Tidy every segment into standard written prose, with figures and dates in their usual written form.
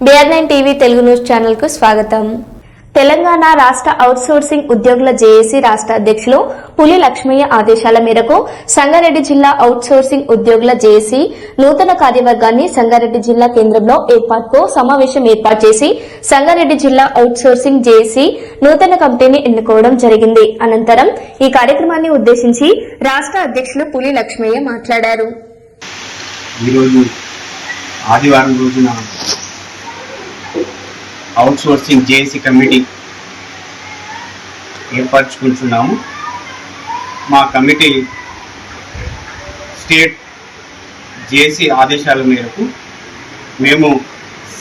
BR9 TV Telugu news channel కు స్వాగతం. తెలంగాణ రాష్ట్ర అవుట్సోర్సింగ్ ఉద్యోగుల జేఏసీ రాష్ట్ర అధ్యక్షులు పులి లక్ష్మయ్య ఆదేశాల మేరకు సంగారెడ్డి జిల్లా అవుట్సోర్సింగ్ ఉద్యోగుల జేఏసీ నూతన కార్యవర్గాన్ని సంగారెడ్డి జిల్లా కేంద్రంలో సమావేశం ఏర్పాటు చేసి సంగారెడ్డి జిల్లా అవుట్సోర్సింగ్ జేఏసీ నూతన కమిటీని ఎన్నుకోవడం జరిగింది. అనంతరం ఈ కార్యక్రమాన్ని ఉద్దేశించి రాష్ట్ర అధ్యక్షులు పులి లక్ష్మయ్య మాట్లాడారు. ఆదివారం రోజున అవుట్సోర్సింగ్ జేఏసీ కమిటీ ఏర్పరచుకుంటున్నాము. మా కమిటీ స్టేట్ జేఏసీ ఆదేశాల మేరకు మేము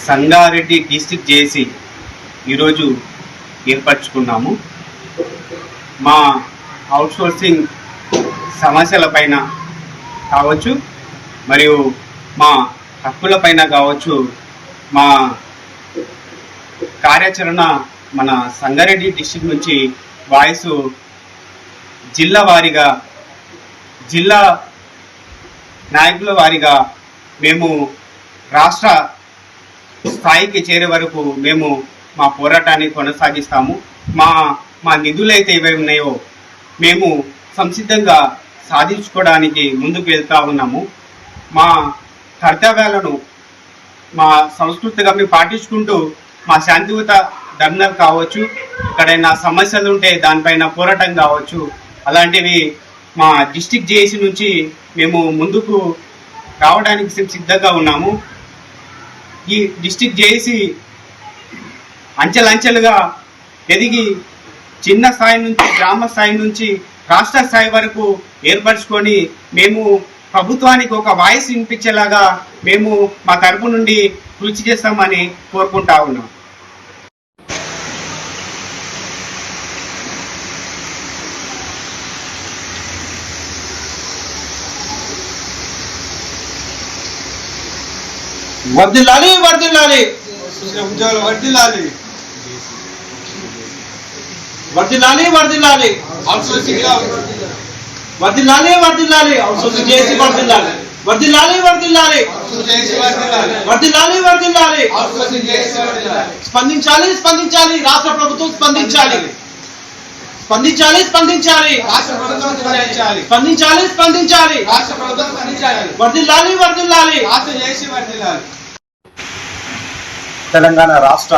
సంగారెడ్డి డిస్ట్రిక్ట్ జేఏసీ ఈరోజు ఏర్పరచుకున్నాము. మా అవుట్సోర్సింగ్ సమస్యలపైన కావచ్చు, మరియు మా హక్కులపైన కావచ్చు, మా కార్యాచరణ మన సంగారెడ్డి డిస్ట్రిక్ట్ నుంచి వాయిస్ జిల్లా వారీగా, జిల్లా నాయకుల వారీగా మేము రాష్ట్ర స్థాయికి చేరే వరకు మేము మా పోరాటాన్ని కొనసాగిస్తాము. మా నిధులైతే ఏవై ఉన్నాయో మేము సంసిద్ధంగా సాధించుకోవడానికి ముందుకు వెళ్తా ఉన్నాము. మా కర్తవ్యాలను మా సంస్కృతిగా మేము పాటించుకుంటూ మా శాంతియుత ధర్నాలు కావచ్చు, ఎక్కడైనా సమస్యలు ఉంటే దానిపైన పోరాటం కావచ్చు, అలాంటివి మా డిస్ట్రిక్ట్ జేఏసీ నుంచి మేము ముందుకు రావడానికి సిద్ధంగా ఉన్నాము. ఈ డిస్ట్రిక్ట్ జేఏసీ అంచెలంచెలుగా ఎదిగి చిన్న స్థాయి నుంచి, గ్రామ స్థాయి నుంచి రాష్ట్ర స్థాయి వరకు ఏర్పరచుకొని మేము ప్రభుత్వానికి ఒక వాయిస్ వినిపించేలాగా మేము మా తరపు నుండి కృషి చేస్తామని కోరుకుంటా ఉన్నాం. వర్ధిల్లాలి వర్ధిల్లాలి ఉద్యోగులు వర్ధిల్లాలి వర్ధిల్లాలి వర్ధిల్లాలి వర్ధిల్లాలి వర్ధిల్లాలి అవుట్సోర్సింగ్ జేఏసీ వర్ధిల్లాలి వర్ధిల్లాలి వర్ధిల్లాలి వర్ధిల్లాలి వర్ధిల్లాలి స్పందించాలి స్పందించాలి రాష్ట్ర ప్రభుత్వం స్పందించాలి స్పందించాలి స్పందించాలి రాష్ట్ర ప్రభుత్వం స్పందించాలి స్పందించాలి స్పందించాలి రాష్ట్ర ప్రభుత్వం స్పందించాలి వర్ధిల్లాలి వర్ధిల్లాలి రాష్ట్ర జేఏసీ వర్ధిల్లాలి. తెలంగాణ రాష్ట్ర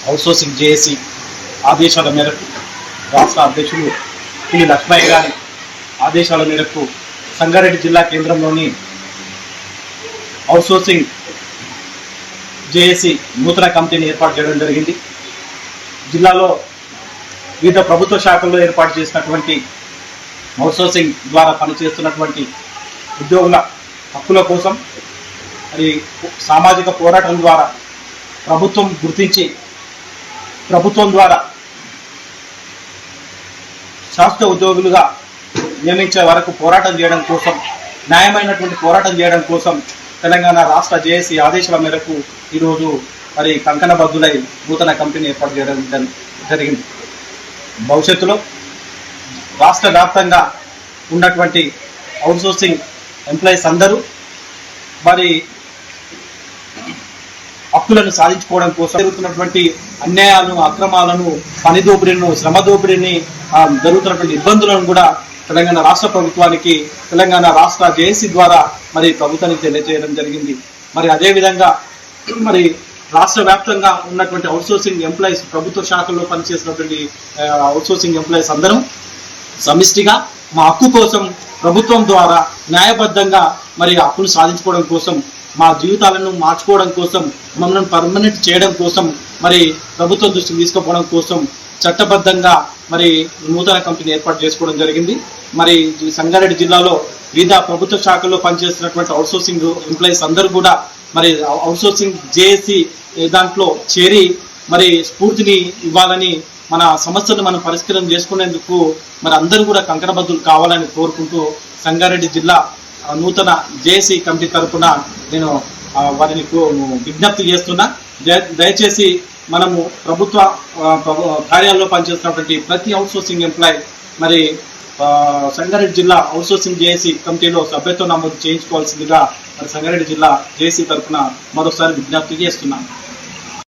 అవుట్సోర్సింగ్ జేఏసీ ఆదేశాల మేరకు రాష్ట్ర అధ్యక్షులు పులి లక్ష్మయ్య గారి ఆదేశాల మేరకు సంగారెడ్డి జిల్లా కేంద్రంలోని అవుట్సోర్సింగ్ జేఏసీ నూతన కమిటీని ఏర్పాటు చేయడం జరిగింది. జిల్లాలో వివిధ ప్రభుత్వ శాఖల్లో ఏర్పాటు చేసినటువంటి అవుట్సోర్సింగ్ ద్వారా పనిచేస్తున్నటువంటి ఉద్యోగుల హక్కుల కోసం, మరి సామాజిక పోరాటం ద్వారా ప్రభుత్వం గుర్తించి ప్రభుత్వం ద్వారా శాశ్వత ఉద్యోగులుగా నియమించే వరకు పోరాటం చేయడం కోసం, న్యాయమైనటువంటి పోరాటం చేయడం కోసం తెలంగాణ రాష్ట్ర జేఏసీ ఆదేశాల మేరకు ఈరోజు మరి కంకణబద్దులై నూతన కమిటీని ఏర్పాటు చేయడం జరిగింది. భవిష్యత్తులో రాష్ట్ర వ్యాప్తంగా ఉన్నటువంటి అవుట్సోర్సింగ్ ఎంప్లాయీస్ అందరూ మరి హక్కులను సాధించుకోవడం కోసం జరుగుతున్నటువంటి అన్యాయాలను, అక్రమాలను, పని దోపిడీలను, శ్రమ దోపిడీని, జరుగుతున్నటువంటి ఇబ్బందులను కూడా తెలంగాణ రాష్ట్ర ప్రభుత్వానికి, తెలంగాణ రాష్ట్ర జేఏసీ ద్వారా మరి ప్రభుత్వానికి తెలియజేయడం జరిగింది. మరి అదేవిధంగా మరి రాష్ట్ర వ్యాప్తంగా ఉన్నటువంటి అవుట్సోర్సింగ్ ఎంప్లాయీస్, ప్రభుత్వ శాఖల్లో పనిచేసినటువంటి అవుట్సోర్సింగ్ ఎంప్లాయీస్ అందరం సమిష్టిగా మా హక్కు కోసం ప్రభుత్వం ద్వారా న్యాయబద్ధంగా మరి హక్కును సాధించుకోవడం కోసం, మా జీవితాలను మార్చుకోవడం కోసం, మమ్మల్ని పర్మనెంట్ చేయడం కోసం, మరి ప్రభుత్వం దృష్టికి తీసుకుపోవడం కోసం చట్టబద్ధంగా మరి నూతన కమిటీని ఏర్పాటు చేసుకోవడం జరిగింది. మరి సంగారెడ్డి జిల్లాలో వివిధ ప్రభుత్వ శాఖల్లో పనిచేస్తున్నటువంటి అవుట్సోర్సింగ్ ఎంప్లాయీస్ అందరూ కూడా మరి అవుట్సోర్సింగ్ జేఏసీ దాంట్లో చేరి మరి స్ఫూర్తిని ఇవ్వాలని, మన సమస్యను మనం పరిష్కారం చేసుకునేందుకు మరి అందరూ కూడా కంకణబద్దులు కావాలని కోరుకుంటూ సంగారెడ్డి జిల్లా నూతన జేఏసీ కమిటీ తరఫున నేను వారిని విజ్ఞప్తి చేస్తున్నా. దయచేసి మనము ప్రభుత్వ కార్యాలయంలో పనిచేస్తున్నటువంటి ప్రతి అవుట్సోర్సింగ్ ఎంప్లాయీ మరి సంగారెడ్డి జిల్లా అవుట్సోర్సింగ్ జేఏసీ కమిటీలో సభ్యత్వం నమోదు చేయించుకోవాల్సిందిగా మరి సంగారెడ్డి జిల్లా జేఏసీ తరఫున మరోసారి విజ్ఞప్తి చేస్తున్నాం.